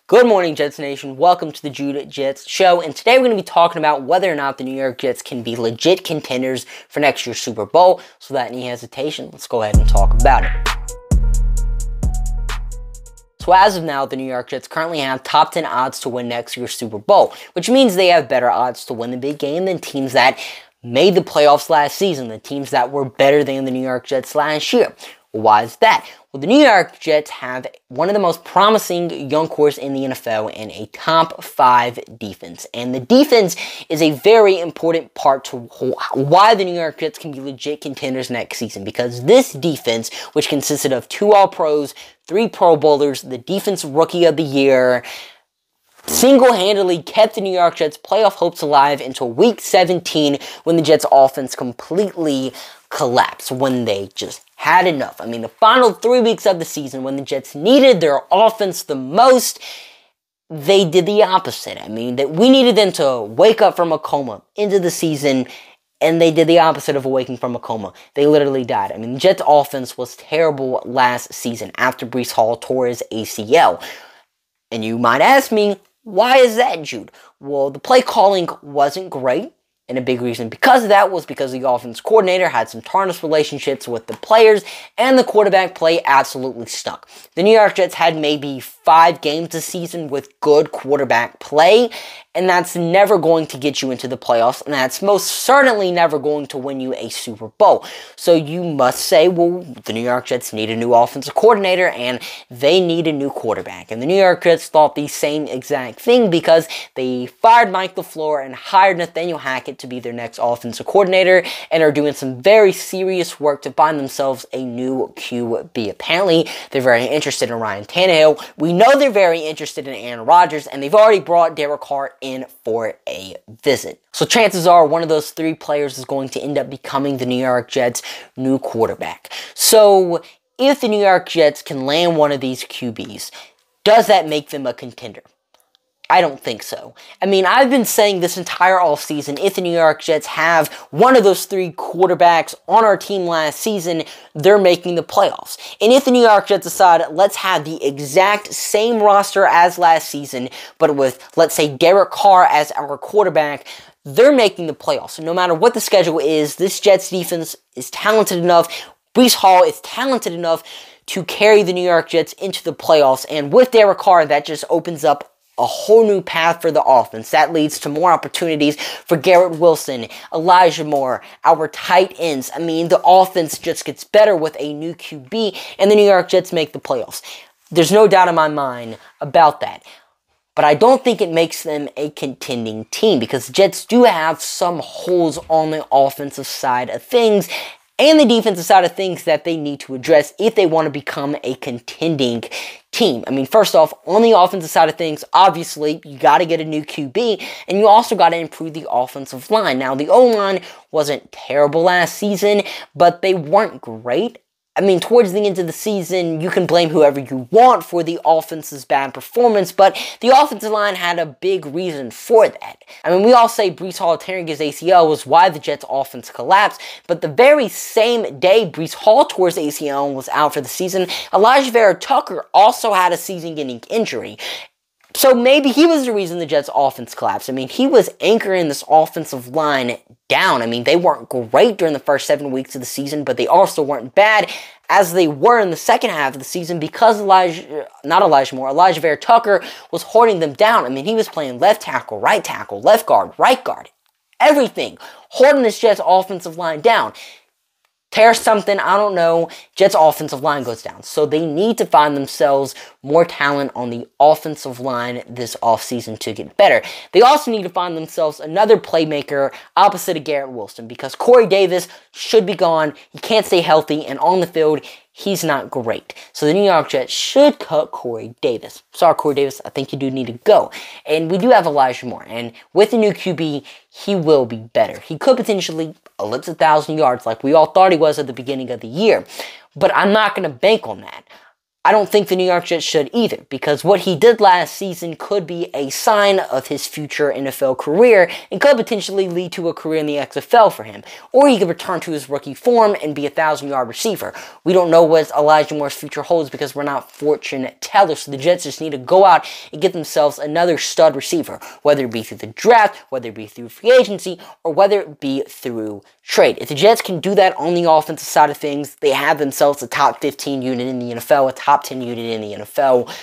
Good morning, Jets Nation. Welcome to the Jude Jets Show, and today we're going to be talking about whether or not the New York Jets can be legit contenders for next year's Super Bowl. So without any hesitation, let's go ahead and talk about it. So as of now, the New York Jets currently have top 10 odds to win next year's Super Bowl, which means they have better odds to win the big game than teams that made the playoffs last season, the teams that were better than the New York Jets last year. Why is that? Well, the New York Jets have one of the most promising young cores in the NFL and a top 5 defense. And the defense is a very important part to why the New York Jets can be legit contenders next season. Because this defense, which consisted of 2 All-Pros, 3 Pro Bowlers, the Defense Rookie of the Year, single-handedly kept the New York Jets' playoff hopes alive until Week 17 when the Jets' offense completely collapsed, when they just had enough. I mean, the final 3 weeks of the season, when the Jets needed their offense the most, they did the opposite. I mean, that we needed them to wake up from a coma into the season, and they did the opposite of awaking from a coma. They literally died. I mean, the Jets' offense was terrible last season after Breece Hall tore his ACL. And you might ask me, why is that, Jude? Well, the play calling wasn't great. And a big reason because of that was because the offense coordinator had some tarnished relationships with the players, and the quarterback play absolutely stunk. The New York Jets had maybe 5 games this season with good quarterback play, and that's never going to get you into the playoffs, and that's most certainly never going to win you a Super Bowl. So you must say, well, the New York Jets need a new offensive coordinator, and they need a new quarterback. And the New York Jets thought the same exact thing because they fired Mike LaFleur and hired Nathaniel Hackett to be their next offensive coordinator, and are doing some very serious work to find themselves a new QB. Apparently, they're very interested in Ryan Tannehill. We know they're very interested in Aaron Rodgers, and they've already brought Derek Carr in for a visit. So chances are one of those 3 players is going to end up becoming the New York Jets' new quarterback. So if the New York Jets can land one of these QBs, does that make them a contender? I don't think so. I mean, I've been saying this entire offseason, if the New York Jets have one of those 3 quarterbacks on our team last season, they're making the playoffs. And if the New York Jets decide, let's have the exact same roster as last season, but with, let's say, Derek Carr as our quarterback, they're making the playoffs. So no matter what the schedule is, this Jets defense is talented enough. Breece Hall is talented enough to carry the New York Jets into the playoffs. And with Derek Carr, that just opens up a whole new path for the offense. That leads to more opportunities for Garrett Wilson, Elijah Moore, our tight ends. I mean, the offense just gets better with a new QB, and the New York Jets make the playoffs. There's no doubt in my mind about that. But I don't think it makes them a contending team, because the Jets do have some holes on the offensive side of things and the defensive side of things that they need to address if they want to become a contending team. I mean, first off, on the offensive side of things, obviously, you got to get a new QB, and you also got to improve the offensive line. Now, the O-line wasn't terrible last season, but they weren't great. I mean, towards the end of the season, you can blame whoever you want for the offense's bad performance, but the offensive line had a big reason for that. I mean, we all say Breece Hall tearing his ACL was why the Jets' offense collapsed, but the very same day Breece Hall tore his ACL and was out for the season, Elijah Vera-Tucker also had a season-ending injury. So maybe he was the reason the Jets' offense collapsed. I mean, he was anchoring this offensive line down. I mean, they weren't great during the first 7 weeks of the season, but they also weren't bad as they were in the second half of the season because Elijah Vera-Tucker was holding them down. I mean, he was playing left tackle, left guard, right guard, everything, holding this Jets' offensive line down. Tear something, I don't know, Jets' offensive line goes down. So they need to find themselves more talent on the offensive line this offseason to get better. They also need to find themselves another playmaker opposite of Garrett Wilson, because Corey Davis should be gone. He can't stay healthy, and on the field, he's not great. So the New York Jets should cut Corey Davis. Sorry, Corey Davis, I think you do need to go. And we do have Elijah Moore, and with the new QB, he will be better. He could potentially ellipse 1,000 yards like we all thought he was at the beginning of the year. But I'm not going to bank on that. I don't think the New York Jets should either, because what he did last season could be a sign of his future NFL career and could potentially lead to a career in the XFL for him. Or he could return to his rookie form and be a 1,000-yard receiver. We don't know what Elijah Moore's future holds because we're not fortune tellers, so the Jets just need to go out and get themselves another stud receiver, whether it be through the draft, whether it be through free agency, or whether it be through trade. If the Jets can do that on the offensive side of things, they have themselves a top 15 unit in the NFL, a top 10 unit in the NFL,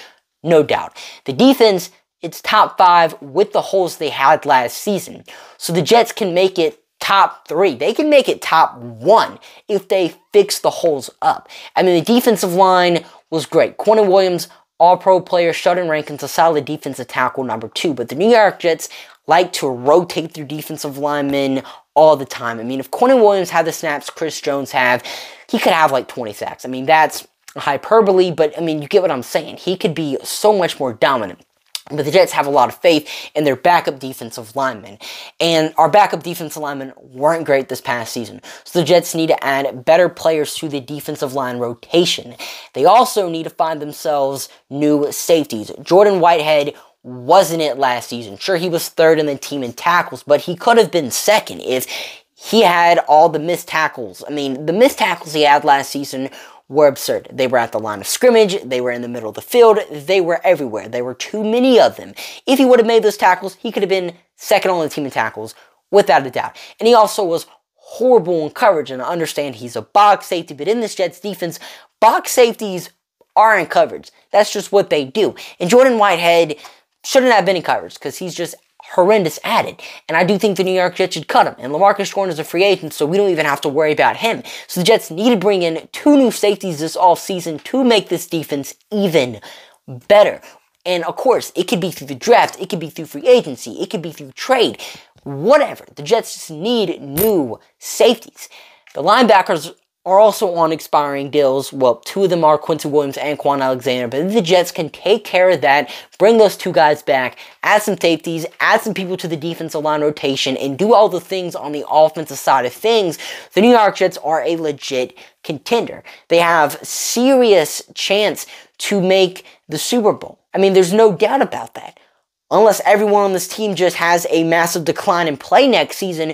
no doubt. The defense, it's top 5 with the holes they had last season. So the Jets can make it top 3. They can make it top 1 if they fix the holes up. I mean, the defensive line was great. Quentin Williams, all-pro player, Sheldon Rankins, a solid defensive tackle, number 2. But the New York Jets like to rotate their defensive linemen all the time. I mean, if Quentin Williams had the snaps Chris Jones have, he could have like 20 sacks. I mean, that's hyperbole, but I mean, you get what I'm saying. He could be so much more dominant. But the Jets have a lot of faith in their backup defensive linemen. And our backup defensive linemen weren't great this past season. So the Jets need to add better players to the defensive line rotation. They also need to find themselves new safeties. Jordan Whitehead wasn't it last season. Sure, he was 3rd in the team in tackles, but he could have been 2nd if he had all the missed tackles. I mean, the missed tackles he had last season were absurd. They were at the line of scrimmage, they were in the middle of the field, they were everywhere. There were too many of them. If he would have made those tackles, he could have been 2nd on the team in tackles, without a doubt. And he also was horrible in coverage, and I understand he's a box safety, but in this Jets defense, box safeties are in coverage. That's just what they do. And Jordan Whitehead shouldn't have been in coverage because he's just horrendous at it. And I do think the New York Jets should cut him. And LaMarcus Joyner is a free agent, so we don't even have to worry about him. So the Jets need to bring in 2 new safeties this offseason to make this defense even better. And of course, it could be through the draft, it could be through free agency, it could be through trade, whatever. The Jets just need new safeties. The linebackers are also on expiring deals. Well, 2 of them are Quincy Williams and Quan Alexander, but the Jets can take care of that, bring those 2 guys back, add some safeties, add some people to the defensive line rotation, and do all the things on the offensive side of things. The New York Jets are a legit contender. They have serious chance to make the Super Bowl. I mean, there's no doubt about that. Unless everyone on this team just has a massive decline in play next season,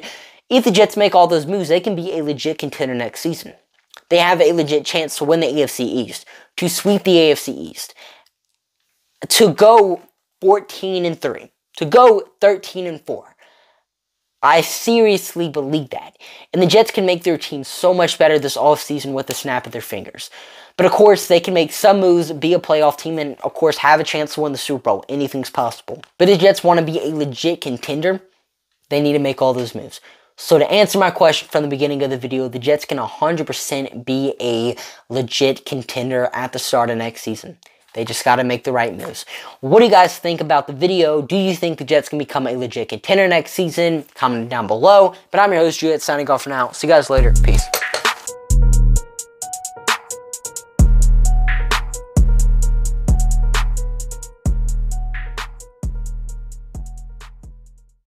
if the Jets make all those moves, they can be a legit contender next season. They have a legit chance to win the AFC East, to sweep the AFC East, to go 14-3, to go 13-4. I seriously believe that. And the Jets can make their team so much better this offseason with the snap of their fingers. But of course, they can make some moves, be a playoff team, and of course have a chance to win the Super Bowl. Anything's possible. But if the Jets want to be a legit contender, they need to make all those moves. So to answer my question from the beginning of the video, the Jets can 100% be a legit contender at the start of next season. They just got to make the right moves. What do you guys think about the video? Do you think the Jets can become a legit contender next season? Comment down below. But I'm your host, Juliet, signing off for now. See you guys later. Peace.